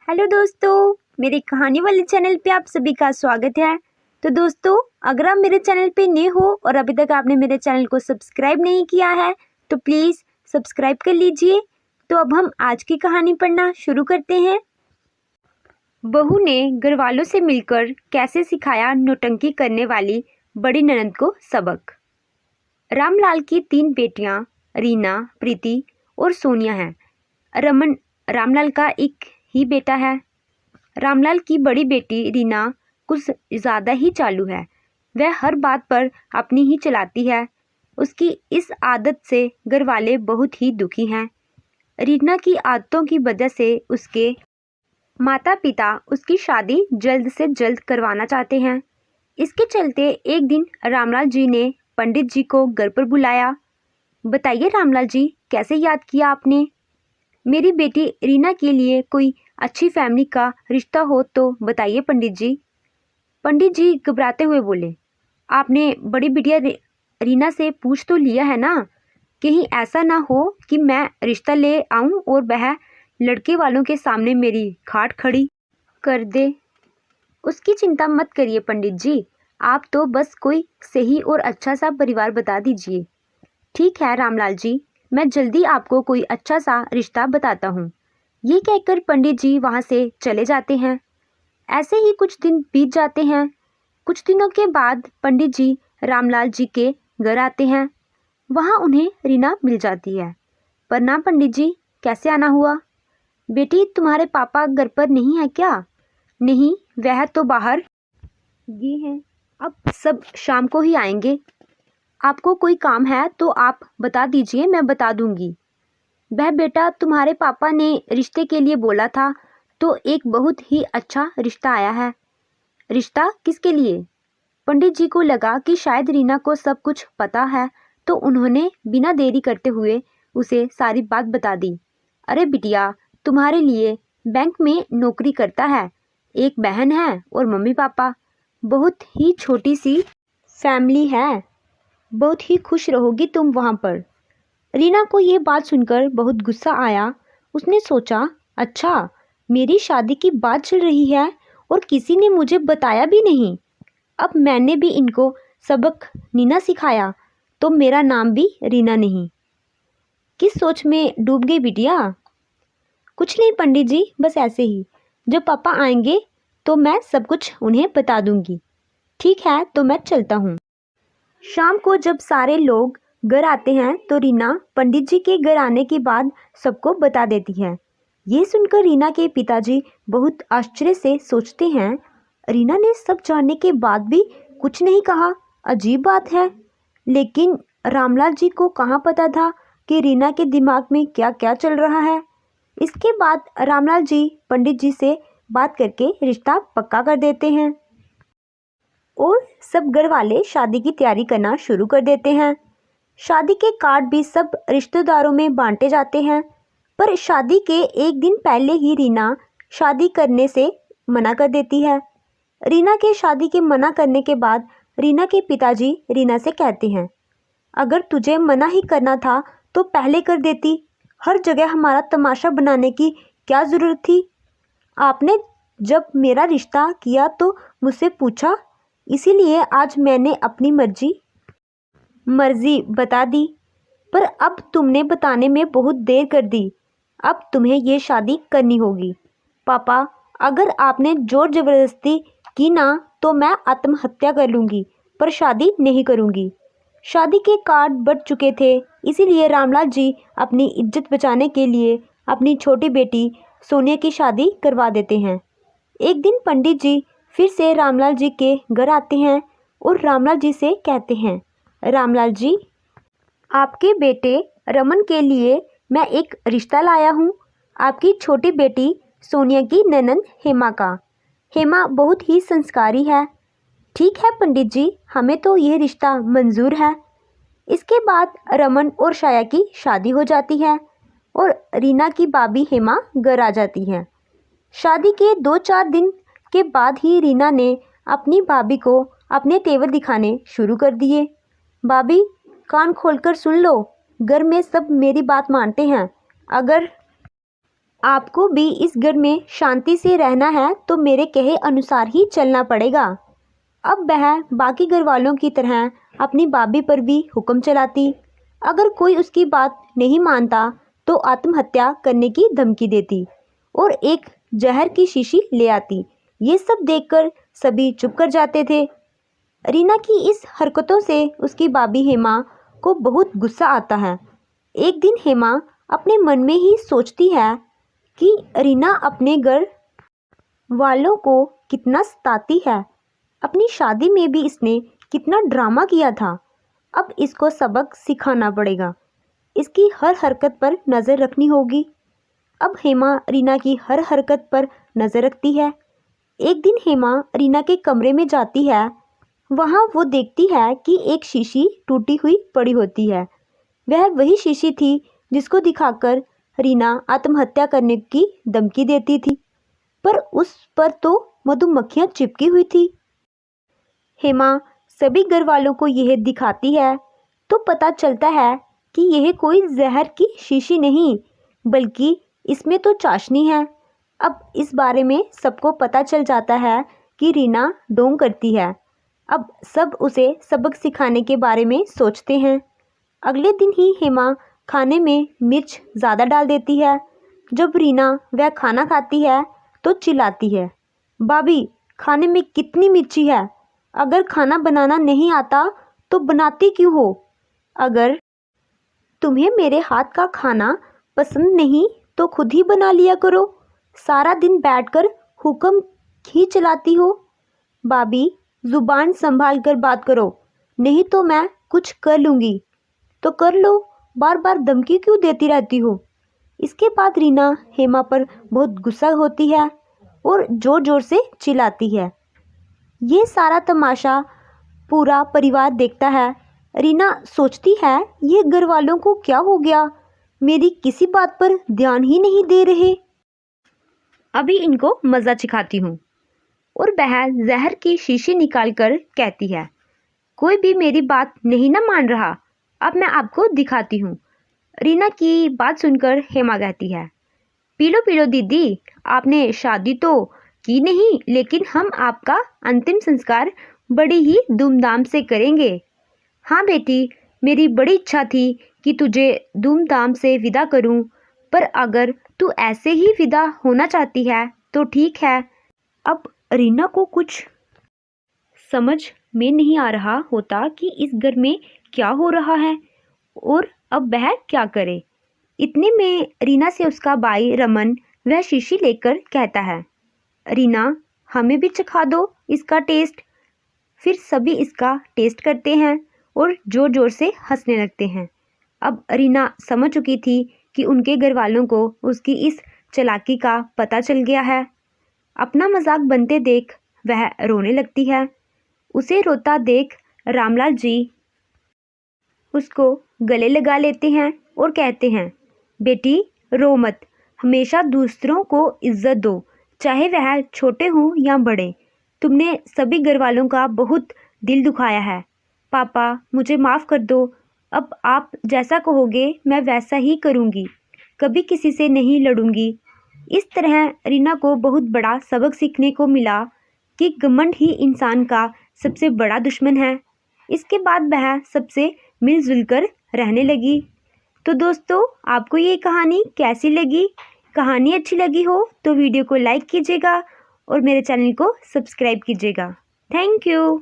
Hello दोस्तों, मेरी कहानी वाले चैनल पे आप सभी का स्वागत है। तो दोस्तों, अगर आप मेरे चैनल पे नए हो और अभी तक आपने मेरे चैनल को सब्सक्राइब नहीं किया है तो प्लीज़ सब्सक्राइब कर लीजिए। तो अब हम आज की कहानी पढ़ना शुरू करते हैं। बहू ने घर वालों से मिलकर कैसे सिखाया नौटंकी करने वाली बड़ी ननद को सबक। रामलाल की 3 बेटियां रीना, प्रीति और सोनिया हैं। रमन रामलाल का एक ही बेटा है। रामलाल की बड़ी बेटी रीना कुछ ज़्यादा ही चालू है। वह हर बात पर अपनी ही चलाती है। उसकी इस आदत से घर वाले बहुत ही दुखी हैं। रीना की आदतों की वजह से उसके माता पिता उसकी शादी जल्द से जल्द करवाना चाहते हैं। इसके चलते एक दिन रामलाल जी ने पंडित जी को घर पर बुलाया। बताइए रामलाल जी, कैसे याद किया आपने? मेरी बेटी रीना के लिए कोई अच्छी फैमिली का रिश्ता हो तो बताइए पंडित जी। पंडित जी घबराते हुए बोले, आपने बड़ी बिटिया रीना से पूछ तो लिया है ना? कहीं ऐसा ना हो कि मैं रिश्ता ले आऊं और वह लड़के वालों के सामने मेरी खाट खड़ी कर दे। उसकी चिंता मत करिए पंडित जी, आप तो बस कोई सही और अच्छा सा परिवार बता दीजिए। ठीक है रामलाल जी, मैं जल्दी आपको कोई अच्छा सा रिश्ता बताता हूँ। ये कहकर पंडित जी वहाँ से चले जाते हैं। ऐसे ही कुछ दिन बीत जाते हैं। कुछ दिनों के बाद पंडित जी रामलाल जी के घर आते हैं। वहाँ उन्हें रीना मिल जाती है। प्रणाम पंडित जी, कैसे आना हुआ? बेटी, तुम्हारे पापा घर पर नहीं है क्या? नहीं, वह तो बाहर गए हैं। अब सब शाम को ही आएंगे। आपको कोई काम है तो आप बता दीजिए, मैं बता दूंगी। वह बेटा, तुम्हारे पापा ने रिश्ते के लिए बोला था तो एक बहुत ही अच्छा रिश्ता आया है। रिश्ता किसके लिए? पंडित जी को लगा कि शायद रीना को सब कुछ पता है तो उन्होंने बिना देरी करते हुए उसे सारी बात बता दी। अरे बिटिया, तुम्हारे लिए बैंक में नौकरी करता है। एक बहन है और मम्मी पापा। बहुत ही छोटी सी फैमिली है। बहुत ही खुश रहोगी तुम वहाँ पर। रीना को यह बात सुनकर बहुत गुस्सा आया। उसने सोचा, अच्छा, मेरी शादी की बात चल रही है और किसी ने मुझे बताया भी नहीं। अब मैंने भी इनको सबक नीना सिखाया तो मेरा नाम भी रीना नहीं। किस सोच में डूब गई बिटिया? कुछ नहीं पंडित जी, बस ऐसे ही। जब पापा आएंगे तो मैं सब कुछ उन्हें बता दूंगी। ठीक है, तो मैं चलता हूँ। शाम को जब सारे लोग घर आते हैं तो रीना पंडित जी के घर आने के बाद सबको बता देती है। ये सुनकर रीना के पिताजी बहुत आश्चर्य से सोचते हैं, रीना ने सब जानने के बाद भी कुछ नहीं कहा, अजीब बात है। लेकिन रामलाल जी को कहाँ पता था कि रीना के दिमाग में क्या क्या चल रहा है। इसके बाद रामलाल जी पंडित जी से बात करके रिश्ता पक्का कर देते हैं और सब घर वाले शादी की तैयारी करना शुरू कर देते हैं। शादी के कार्ड भी सब रिश्तेदारों में बांटे जाते हैं। पर शादी के एक दिन पहले ही रीना शादी करने से मना कर देती है। रीना के शादी के मना करने के बाद रीना के पिताजी रीना से कहते हैं, अगर तुझे मना ही करना था तो पहले कर देती। हर जगह हमारा तमाशा बनाने की क्या ज़रूरत थी? आपने जब मेरा रिश्ता किया तो मुझसे पूछा, इसीलिए आज मैंने अपनी मर्जी बता दी। पर अब तुमने बताने में बहुत देर कर दी। अब तुम्हें ये शादी करनी होगी। पापा, अगर आपने जोर ज़बरदस्ती की ना तो मैं आत्महत्या कर लूँगी, पर शादी नहीं करूँगी। शादी के कार्ड बट चुके थे, इसीलिए रामलाल जी अपनी इज्जत बचाने के लिए अपनी छोटी बेटी सोनिया की शादी करवा देते हैं। एक दिन पंडित जी फिर से रामलाल जी के घर आते हैं और रामलाल जी से कहते हैं, रामलाल जी, आपके बेटे रमन के लिए मैं एक रिश्ता लाया हूँ, आपकी छोटी बेटी सोनिया की ननद हेमा का। हेमा बहुत ही संस्कारी है। ठीक है पंडित जी, हमें तो ये रिश्ता मंजूर है। इसके बाद रमन और शाया की शादी हो जाती है और रीना की भाभी हेमा घर आ जाती है। शादी के 2-4 दिन के बाद ही रीना ने अपनी भाभी को अपने तेवर दिखाने शुरू कर दिए। भाभी, कान खोलकर सुन लो, घर में सब मेरी बात मानते हैं। अगर आपको भी इस घर में शांति से रहना है तो मेरे कहे अनुसार ही चलना पड़ेगा। अब वह बाकी घर वालों की तरह अपनी भाभी पर भी हुक्म चलाती। अगर कोई उसकी बात नहीं मानता तो आत्महत्या करने की धमकी देती और एक जहर की शीशी ले आती। ये सब देखकर सभी चुप कर जाते थे। रीना की इस हरकतों से उसकी भाभी हेमा को बहुत गुस्सा आता है। एक दिन हेमा अपने मन में ही सोचती है कि रीना अपने घर वालों को कितना सताती है। अपनी शादी में भी इसने कितना ड्रामा किया था। अब इसको सबक सिखाना पड़ेगा। इसकी हर हरकत पर नज़र रखनी होगी। अब हेमा रीना की हर हरकत पर नज़र रखती है। एक दिन हेमा रीना के कमरे में जाती है। वहाँ वो देखती है कि एक शीशी टूटी हुई पड़ी होती है। वह वही शीशी थी जिसको दिखाकर रीना आत्महत्या करने की धमकी देती थी, पर उस पर तो मधुमक्खियाँ चिपकी हुई थी। हेमा सभी घर वालों को यह दिखाती है तो पता चलता है कि यह कोई जहर की शीशी नहीं बल्कि इसमें तो चाशनी है। अब इस बारे में सबको पता चल जाता है कि रीना ढोंग करती है। अब सब उसे सबक सिखाने के बारे में सोचते हैं। अगले दिन ही हेमा खाने में मिर्च ज़्यादा डाल देती है। जब रीना वह खाना खाती है तो चिल्लाती है, भाभी खाने में कितनी मिर्ची है? अगर खाना बनाना नहीं आता तो बनाती क्यों हो? अगर तुम्हें मेरे हाथ का खाना पसंद नहीं तो खुद ही बना लिया करो। सारा दिन बैठकर हुक्म ही चलाती हो। भाभी जुबान संभाल कर बात करो, नहीं तो मैं कुछ कर लूँगी। तो कर लो, बार बार धमकी क्यों देती रहती हो? इसके बाद रीना हेमा पर बहुत गुस्सा होती है और ज़ोर ज़ोर से चिल्लाती है। ये सारा तमाशा पूरा परिवार देखता है। रीना सोचती है ये घर वालों को क्या हो गया, मेरी किसी बात पर ध्यान ही नहीं दे रहे। अभी इनको मज़ा सिखाती हूँ। और वह जहर की शीशी निकालकर कहती है, कोई भी मेरी बात नहीं ना मान रहा, अब मैं आपको दिखाती हूँ। रीना की बात सुनकर हेमा कहती है, पी लो दीदी, आपने शादी तो की नहीं लेकिन हम आपका अंतिम संस्कार बड़ी ही धूमधाम से करेंगे। हाँ बेटी, मेरी बड़ी इच्छा थी कि तुझे धूमधाम से विदा करूं, पर अगर तू ऐसे ही विदा होना चाहती है तो ठीक है। अब रीना को कुछ समझ में नहीं आ रहा होता कि इस घर में क्या हो रहा है और अब वह क्या करे। इतने में रीना से उसका भाई रमन वह शीशी लेकर कहता है, रीना हमें भी चखा दो इसका टेस्ट। फिर सभी इसका टेस्ट करते हैं और ज़ोर ज़ोर से हंसने लगते हैं। अब रीना समझ चुकी थी कि उनके घर वालों को उसकी इस चालाकी का पता चल गया है। अपना मजाक बनते देख वह रोने लगती है। उसे रोता देख रामलाल जी उसको गले लगा लेते हैं और कहते हैं, बेटी रो मत, हमेशा दूसरों को इज्जत दो, चाहे वह छोटे हों या बड़े। तुमने सभी घर वालों का बहुत दिल दुखाया है। पापा मुझे माफ़ कर दो, अब आप जैसा कहोगे मैं वैसा ही करूँगी, कभी किसी से नहीं लड़ूंगी। इस तरह रीना को बहुत बड़ा सबक सीखने को मिला कि घमंड ही इंसान का सबसे बड़ा दुश्मन है। इसके बाद वह सबसे मिलजुल कर रहने लगी। तो दोस्तों, आपको ये कहानी कैसी लगी? कहानी अच्छी लगी हो तो वीडियो को लाइक कीजिएगा और मेरे चैनल को सब्सक्राइब कीजिएगा। Thank you.